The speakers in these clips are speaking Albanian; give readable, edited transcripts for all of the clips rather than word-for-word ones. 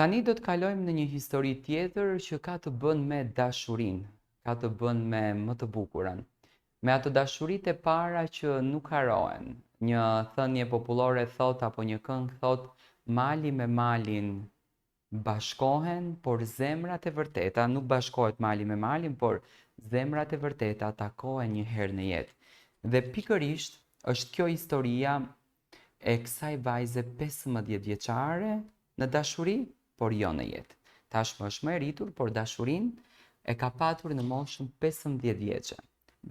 Tani do të kalojmë në një histori tjetër që ka të bën me dashurinë, ka të bën me më të bukurën, me ato dashuritë e para që nuk harohen. Një thënie popullore thot apo një këngë thot, mali me malin bashkohen, por zemrat e vërteta nuk bashkohet mali me malin, por zemrat e vërteta takohen një herë në jetë. Dhe pikërisht është kjo historia e kësaj vajze 15 vjeçare në dashuri, por jo në jetë. Tashmë është më e rritur, por dashurinë e ka patur në moshën 15 vjeçe.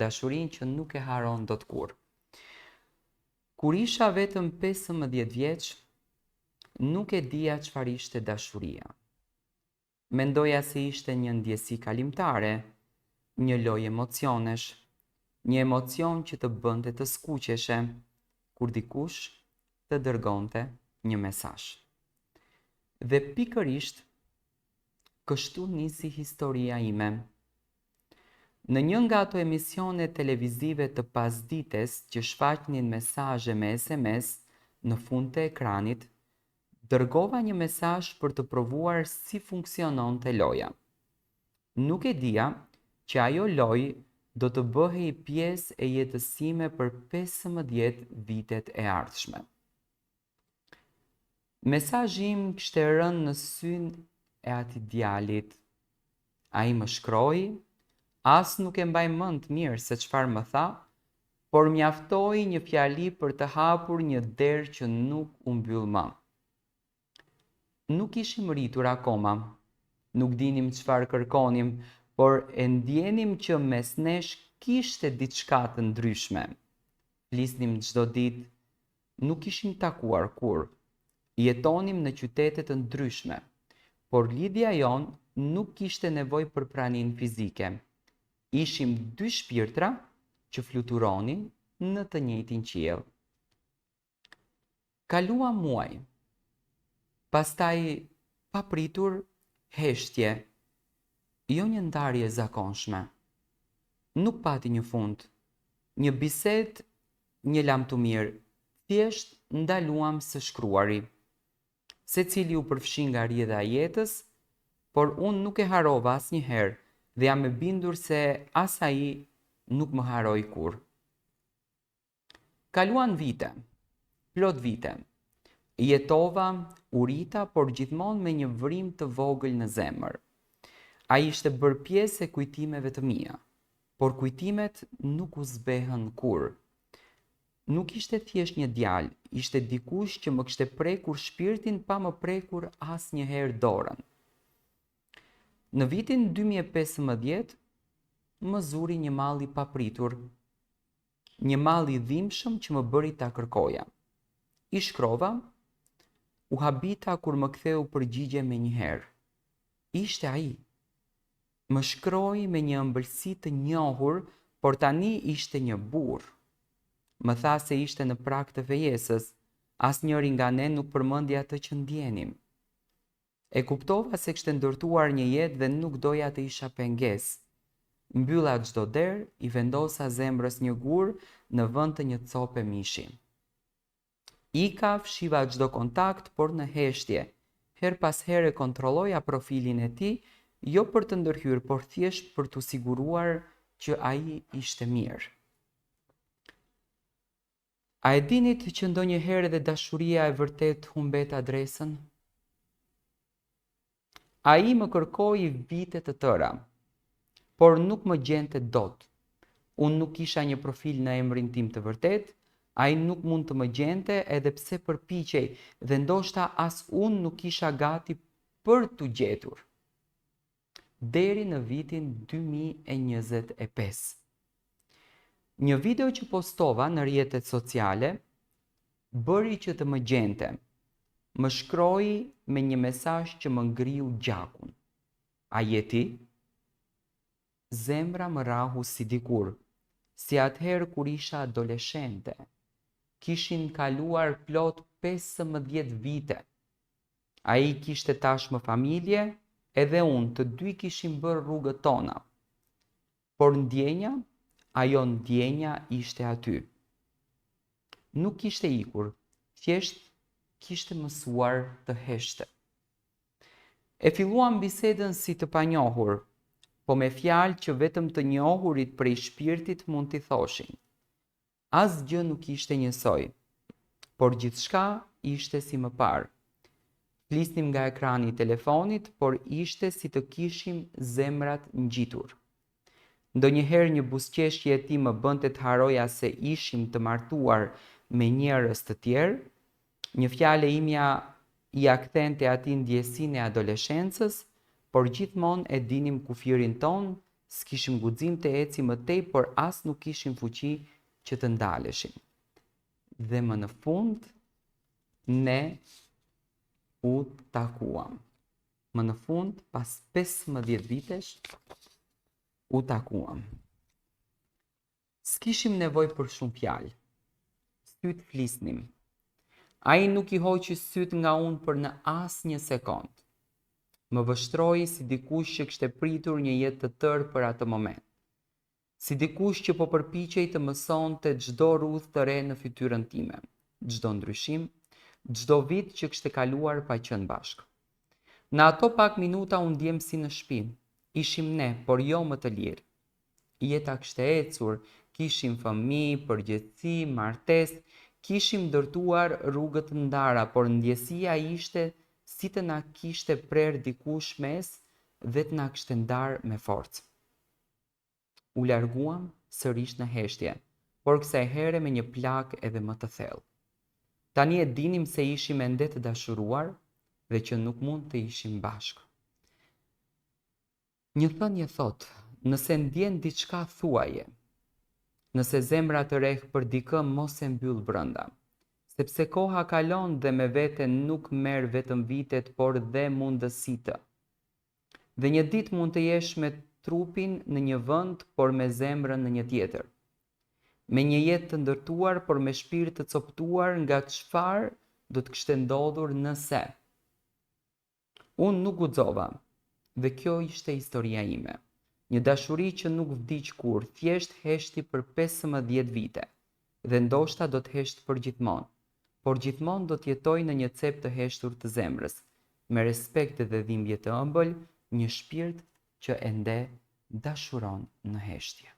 Dashurinë që nuk e haron dot kurrë. Kur isha vetëm 15 vjeç, nuk e dija çfarë ishte dashuria. Mendoja se ishte një ndjesi kalimtare, një lojë emocionesh, një emocion që të bënte të skuqeshe kur dikush të dërgonte një mesazh. Dhe pikërisht kështu nisi historia ime. Në një nga ato emisione televizive të pasdites që shfaqnin mesazhe me SMS në fund të ekranit, dërgova një mesazh për të provuar si funksiononte loja. Nuk e dija që ajo lojë do të bëhej pjesë e jetës sime për 15 vitet e ardhshme. Mesazhi im kishte rënë në synë e atij djalit. Ai më shkroi, as nuk e mbaj mend mirë se çfarë më tha, por mjaftoi një fjali për të hapur një derë që nuk u mbyll më. Nuk ishim rritur akoma, nuk dinim çfarë kërkonim, por e ndjenim që mes nesh kishte diçka të ndryshme. Flisnim çdo ditë, nuk ishim takuar kurrë. Jetonim në qytete të ndryshme, por lidhja jonë nuk kishte nevojë për praninë fizike. Ishim dy shpirtra që fluturonin në të njëjtin qiell. Kaluan muaj. Pastaj papritur heshtje, jo një ndarje e zakonshme. Nuk pati një fund, një bisedë, një lamtumir, thjesht ndaluam së shkruari. Secili u përfshi nga rrjedha e jetës, por unë nuk e harova asnjëherë dhe jam e bindur se as ai nuk më haroi kurrë. Kaluan vite, plot vite. Jetova, u rita, por gjithmonë me një vrim të vogël në zemër. Ai ishte bërë pjesë e kujtimeve të mia, por kujtimet nuk u zbehën kurrë. Nuk ishte thjesht një djalë, ishte dikush që më kishte prekur shpirtin pa më prekur asnjëherë dorën. Në vitin 2015 më zuri një mall i papritur, një mall i dhimbshëm që më bëri ta kërkoja. I shkrova, u habita kur më ktheu përgjigje menjëherë. Ishte ai. Më shkroi me një ëmbëlsi të njohur, por tani ishte një burr. Më tha se ishte në prag të fejesës, asnjëri nga ne nuk përmendi atë që ndjenim. E kuptova se kishte ndërtuar një jetë dhe nuk doja të isha pengesë. Mbylla çdo derë, i vendosa zemrës një gur në vend të një cope mishi. Ika, fshiva çdo kontakt, por në heshtje. Her pas here kontrolloja profilin e tij, jo për të ndërhyrë, por thjesht për t'u siguruar që ai ishte mirë. A e dinit që ndonjëherë edhe dashuria e vërtet humbet adresën? Ai më kërkoi vite të tëra, por nuk më gjente dot. Unë nuk kisha një profil në emrin tim të vërtet, ai nuk mund të më gjente edhe pse përpiqej dhe ndoshta as unë nuk isha gati për t'u gjetur. Deri në vitin 2025. Një video që postova në rrjetet sociale bëri që të më gjente. Më shkroi me një mesazh që më ngriu gjakun. A je ti? Zemra më rahu si dikur, si atëherë kur isha adoleshente. Kishin kaluar plot 15 vite. Ai kishte tashmë familje, edhe unë, të dy kishim bërë rrugët tona. Por ndjenja, ajo ndjenja ishte aty. Nuk kishte ikur, thjesht kishte mësuar të heshte. E filluam bisedën si të panjohur, po me fjalë që vetëm të njohurit prej shpirtit mund t'i thoshin. Asgjë nuk ishte njësoj, por gjithçka ishte si më parë. Flisnim nga ekrani i telefonit, por ishte si të kishim zemrat ngjitur. Ndonjëherë një buzëqeshje e tij më bënte të haroja se ishim të martuar me njerëz të tjerë, një fjalë e imja i akthente atij ndjesinë e adoleshencës, por gjithmonë e dinim kufirin ton, s'kishim guxim të ecim më tej, por as nuk kishim fuqi që të ndaleshim. Dhe më në fund, ne u takuam. Më në fund, pas 15 vitesh, u takuam. S'kishim nevojë për shumë fjalë. Syt flisnim. Ai nuk i hoqi syt nga unë për në asnjë sekond. Më vështroi si dikush që kishte pritur një jetë të tërë për atë moment. Si dikush që po përpiqej të mësonte çdo rrugë të re në fytyrën time, çdo ndryshim, çdo vit që kishte kaluar pa qenë bashkë. Në ato pak minuta u ndjem si në shtëpi. Ishim ne, por jo më të lirë. Jeta kishte ecur, kishim fëmijë, përgjithësi, martesë, kishim ndërtuar rrugët të ndara, por ndjesia ishte si të na kishte prerë dikush mes dhe të na kishte ndarë me forcë. U larguam sërish në heshtje, por kësaj here me një plagë edhe më të thellë. Tani e dinim se ishim ende të dashuruar dhe që nuk mund të ishim bashkë. Një thënie thot, nëse ndjen diçka thuaje, nëse zemra të rreh për dikë mos e mbyll brenda, sepse koha kalon dhe me vete nuk merr vetëm vitet, por dhe mundësitë. Dhe një ditë mund të jesh me trupin në një vend, por me zemrën në një tjetër. Me një jetë të ndërtuar, por me shpirt të coptuar nga çfarë do të kishte ndodhur nëse. Unë nuk guxova, dhe kjo ishte historia ime. Një dashuri që nuk vdiq kur, thjesht heshti për 15 vite, dhe ndoshta do të hesht për gjithmonë, por gjithmonë do të jetoj në një cep të heshtur të zemrës, me respekt dhe dhimbje të ëmbël, një shpirt që ende dashuron në heshtje.